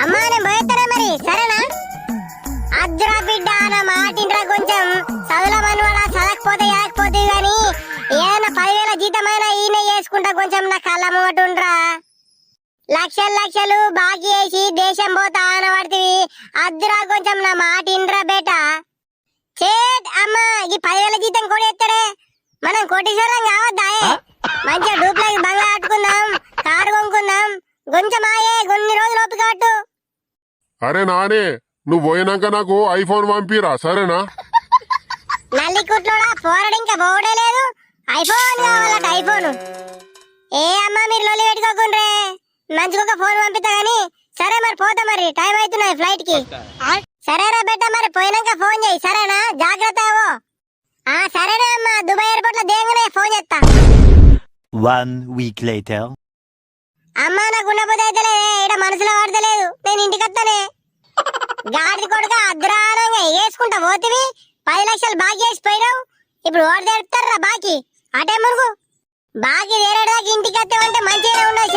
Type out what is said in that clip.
అమ్మా నేను పోయేస్తానా మరి సరేనా? అద్దురా బిడ్డ నా మాటింట్రా, కొంచెం చదువుల మనవాడా చదవకపోతే ఏకపోతే గాని ఏదైనా 10,000 జీతమైనా ఈయన చేసుకుంటా, కొంచెం నా కళ్ళ ముంగటుండ్రా. లక్షలు లక్షలు బాకీ వేసి దేశం పోతా అనబడుతుంది. అద్దురా కొంచెం నా మాటిండ్రా బేట. చేట్ అమ్మా ఈ 10,000 జీతం కూడా ఎత్తడే, మనం కోటీశ్వరం కావద్దా? మంచిగా డూప్లెక్స్ బంగ్లా కట్టుకుందాం, కారు కొనుక్కుందాం. కొంచెం ఆయే కొన్ని రోజులు ఓపిక పట్టు. అరే నానే, నువ్వు పోయినాక నాకు ఐఫోన్ పంపిరా సరేనా? నల్లి కుట్లోడా పోరడు ఇంకా పోవడే లేదు. ఐఫోన్ కావాలట ఐఫోన్. ఏ అమ్మా మీరు లొల్లి పెట్టుకోకుండ్రే, మంచిగా ఒక ఫోన్ పంపిస్తా గానీ. సరే మరి పోతా, మరి టైం అవుతున్నది ఫ్లైట్ కి. సరేరా బెట్ట, మరి పోయినాక ఫోన్ చేయి సరేనా? జాగ్రత్త అవో. సరేనా అమ్మా, దుబాయ్ ఎయిర్పోర్ట్ లో దేగానే ఫోన్ చేస్తా. 1 week later. అమ్మా నాకు ఉండబోతే అయితేలే, ఇక్కడ మనసులో పడతలేదు, నేను ఇంటికి వస్తానే. గాడి కొడుక అద్రానంగా వేసుకుంటా పోతివి, 10 లక్షలు బాకీ వేసి పోయినావు. ఇప్పుడు ఓడి తెరుపుతారా బాకీ? అటే మురుగు బాకీ వేరేదాకా ఇంటికి వస్తావంటే మంచిగా ఉండవు.